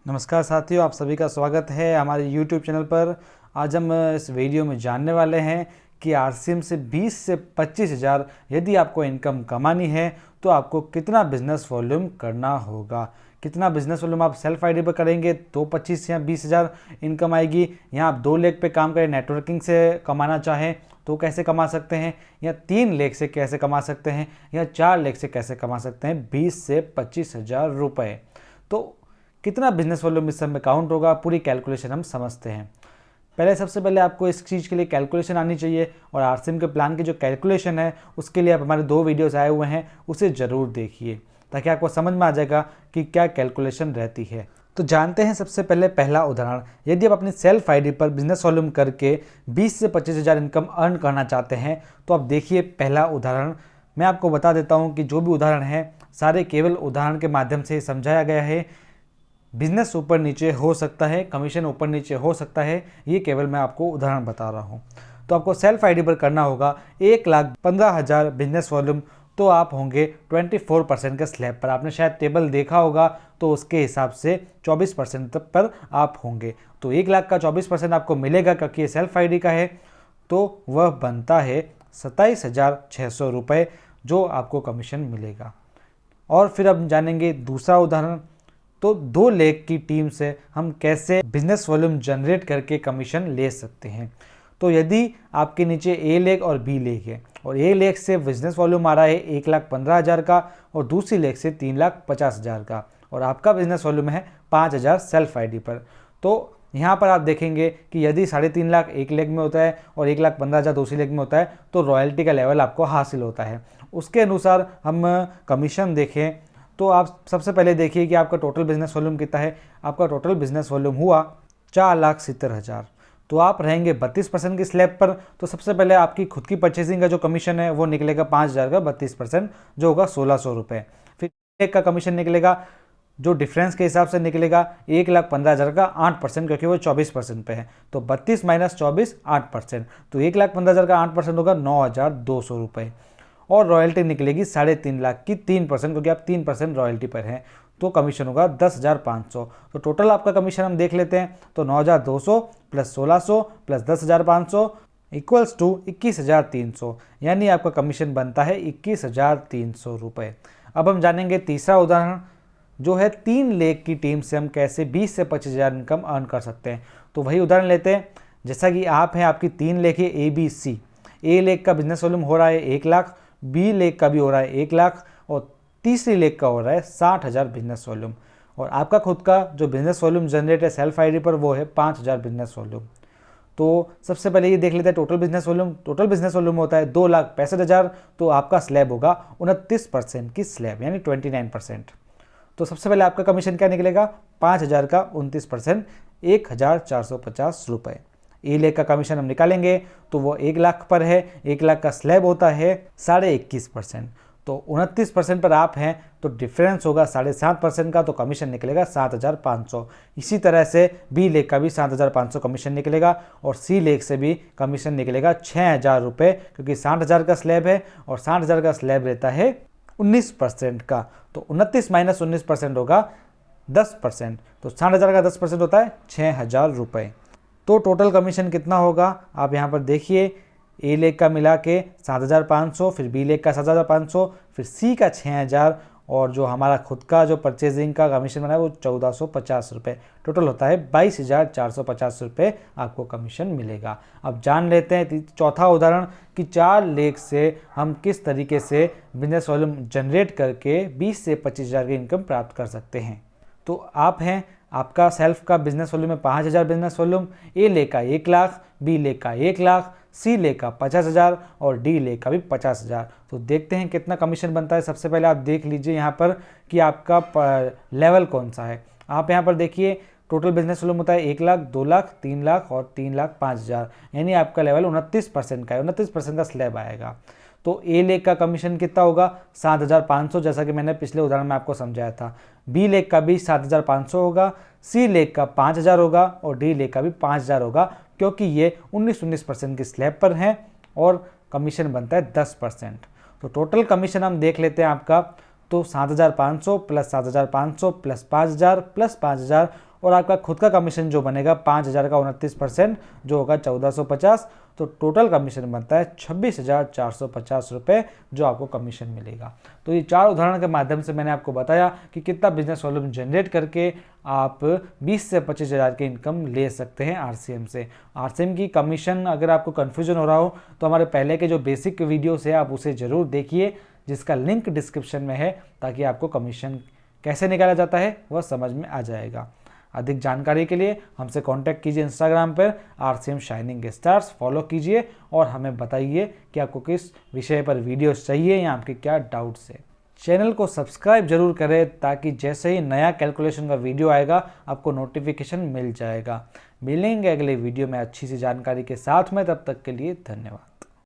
नमस्कार साथियों, आप सभी का स्वागत है हमारे YouTube चैनल पर। आज हम इस वीडियो में जानने वाले हैं कि आरसीएम से 20 से 25 हज़ार यदि आपको इनकम कमानी है तो आपको कितना बिजनेस वॉल्यूम करना होगा। कितना बिजनेस वॉल्यूम आप सेल्फ आईडी पर करेंगे तो 25 या 20 हज़ार इनकम आएगी। यहाँ आप 2 लेग पे काम करें, नेटवर्किंग से कमाना चाहें तो कैसे कमा सकते हैं, या 3 लेग से कैसे कमा सकते हैं, या 4 लेग से कैसे कमा सकते हैं 20 से 25 हज़ार रुपये। तो कितना बिजनेस वॉल्यूम इस सब में काउंट होगा, पूरी कैलकुलेशन हम समझते हैं। सबसे पहले आपको इस चीज़ के लिए कैलकुलेशन आनी चाहिए, और आरसीएम के प्लान की जो कैलकुलेशन है उसके लिए आप हमारे 2 वीडियोस आए हुए हैं, उसे ज़रूर देखिए ताकि आपको समझ में आ जाएगा कि क्या कैलकुलेशन रहती है। तो जानते हैं सबसे पहले पहला उदाहरण। यदि आप अपनी सेल्फ आईडी पर बिजनेस वॉल्यूम करके 20 से 25 हज़ार इनकम अर्न करना चाहते हैं तो आप देखिए पहला उदाहरण। मैं आपको बता देता हूँ कि जो भी उदाहरण है सारे केवल उदाहरण के माध्यम से समझाया गया है। बिजनेस ऊपर नीचे हो सकता है, कमीशन ऊपर नीचे हो सकता है, ये केवल मैं आपको उदाहरण बता रहा हूँ। तो आपको सेल्फ आईडी पर करना होगा 1,15,000 बिजनेस वॉल्यूम, तो आप होंगे 24% के स्लैब पर। आपने शायद टेबल देखा होगा तो उसके हिसाब से 24% तक पर आप होंगे। तो 1 लाख का 24% आपको मिलेगा क्योंकि ये सेल्फ आईडी का है, तो वह बनता है 27,600 रुपये जो आपको कमीशन मिलेगा। और फिर अब जानेंगे दूसरा उदाहरण। तो 2 लेग की टीम से हम कैसे बिजनेस वॉल्यूम जनरेट करके कमीशन ले सकते हैं। तो यदि आपके नीचे ए लेग और बी लेग है, और ए लेग से बिजनेस वॉल्यूम आ रहा है 1,15,000 का और दूसरी लेग से 3,50,000 का, और आपका बिजनेस वॉल्यूम है 5,000 सेल्फ आईडी पर, तो यहाँ पर आप देखेंगे कि यदि 3.5 लाख एक लेग में होता है और 1,15,000 दूसरी लेग में होता है तो रॉयल्टी का लेवल आपको हासिल होता है। उसके अनुसार हम कमीशन देखें तो आप सबसे पहले देखिए कि आपका टोटल बिजनेस वॉल्यूम कितना है। आपका टोटल बिजनेस वॉल्यूम हुआ 4,70,000, तो आप रहेंगे 32% की स्लैब पर। तो सबसे पहले आपकी खुद की परचेजिंग का जो कमीशन है वो निकलेगा 5,000 का 32%, जो होगा 1,600 रुपये। फिर एक का कमीशन निकलेगा जो डिफरेंस के हिसाब से निकलेगा 1,15,000 का 8%, क्योंकि वो 24% पे है। तो 32 माइनस 24 8%, तो 1,15,000 का 8% होगा 9,200 रुपये। और रॉयल्टी निकलेगी 3.5 लाख की 3%, क्योंकि आप 3% रॉयल्टी पर हैं, तो कमीशन होगा 10,500। तो टोटल आपका कमीशन हम देख लेते हैं। तो 9,200 प्लस 1,600 प्लस 10,500 इक्वल्स टू 21,300, यानी आपका कमीशन बनता है 21,300 रुपये। अब हम जानेंगे तीसरा उदाहरण, जो है 3 लेग की टीम से हम कैसे 20 से 25 हज़ार इनकम अर्न कर सकते हैं। तो वही उदाहरण लेते हैं। जैसा कि आप हैं, आपकी 3 लेग है A B C. A leg का बिजनेस वॉल्यूम हो रहा है 1 लाख, बी लेग का भी हो रहा है 1 लाख, और तीसरी लेग का हो रहा है 60,000 बिजनेस वॉल्यूम। और आपका खुद का जो बिजनेस वॉल्यूम जनरेट है सेल्फ आईडी पर वो है 5,000 बिजनेस वॉल्यूम। तो सबसे पहले ये देख लेते हैं total business volume. Total business volume होता है 2,65,000, तो आपका स्लैब होगा 29% की स्लैब, यानी 29%। तो सबसे पहले आपका कमीशन क्या निकलेगा, 5,000 का 29%, 1,450 रुपये। ए लेग का कमीशन हम निकालेंगे तो वो 1 लाख पर है। 1 लाख का स्लैब होता है 21.5%, तो 29% पर आप हैं तो डिफरेंस होगा 7.5% का, तो कमीशन निकलेगा 7,500। इसी तरह से बी लेग का भी 7,500 कमीशन निकलेगा, और सी लेग से भी कमीशन निकलेगा 6,000 रुपये, क्योंकि 60,000 का स्लैब है और 60,000 का स्लैब रहता है 19% का। तो 29 माइनस 19% होगा 10%, तो 60,000 का 10% होता है 6,000 रुपये। तो टोटल कमीशन कितना होगा आप यहाँ पर देखिए। ए लेग का मिला के 7,500, फिर बी लेग का 7,500, फिर सी का 6,000, और जो हमारा खुद का जो परचेजिंग का कमीशन बना है वो 1,450 रुपये। टोटल होता है 22,450 रुपये आपको कमीशन मिलेगा। अब जान लेते हैं चौथा उदाहरण कि 4 लेग से हम किस तरीके से बिजनेस वॉल्यूम जनरेट करके 20 से 25 हज़ार की इनकम प्राप्त कर सकते हैं। तो आप हैं, आपका सेल्फ का बिजनेस वॉल्यूम है 5,000 बिजनेस वॉल्यूम। ए लेग का 1 लाख, बी लेग का 1 लाख, सी लेग का 50,000 और डी लेग का भी 50,000। तो देखते हैं कितना कमीशन बनता है। सबसे पहले आप देख लीजिए यहाँ पर कि आपका लेवल कौन सा है। आप यहाँ पर देखिए टोटल बिजनेस वॉल्यूम होता है 1 लाख, 2 लाख, 3 लाख और 3,05,000, यानी आपका लेवल 29% का है। 29% का स्लैब आएगा। तो ए लेग का कमीशन कितना होगा, 7,500, जैसा कि मैंने पिछले उदाहरण में आपको समझाया था। बी लेग का भी 7,500 होगा, सी लेग का 5,000 होगा और डी लेग का भी 5,000 होगा, क्योंकि ये 19% की स्लैब पर हैं और कमीशन बनता है 10%। तो टोटल कमीशन हम देख लेते हैं आपका, तो 7,500 प्लस 7,500 प्लस 5,000 प्लस 5,000 और आपका खुद का कमीशन जो बनेगा 5,000 का 29% जो होगा 1450, तो टोटल कमीशन बनता है 26,450 रुपये जो आपको कमीशन मिलेगा। तो ये 4 उदाहरण के माध्यम से मैंने आपको बताया कि कितना बिजनेस वॉल्यूम जनरेट करके आप 20 से 25,000 की इनकम ले सकते हैं आरसीएम से। आरसीएम की कमीशन अगर आपको कन्फ्यूजन हो रहा हो तो हमारे पहले के जो बेसिक वीडियोस है आप उसे ज़रूर देखिए, जिसका लिंक डिस्क्रिप्शन में है, ताकि आपको कमीशन कैसे निकाला जाता है वह समझ में आ जाएगा। अधिक जानकारी के लिए हमसे कांटेक्ट कीजिए इंस्टाग्राम पर आरसीएम शाइनिंग स्टार्स, फॉलो कीजिए और हमें बताइए कि आपको किस विषय पर वीडियोस चाहिए या आपके क्या डाउट्स है। चैनल को सब्सक्राइब जरूर करें ताकि जैसे ही नया कैलकुलेशन का वीडियो आएगा आपको नोटिफिकेशन मिल जाएगा। मिलेंगे अगले वीडियो में अच्छी सी जानकारी के साथ में, तब तक के लिए धन्यवाद।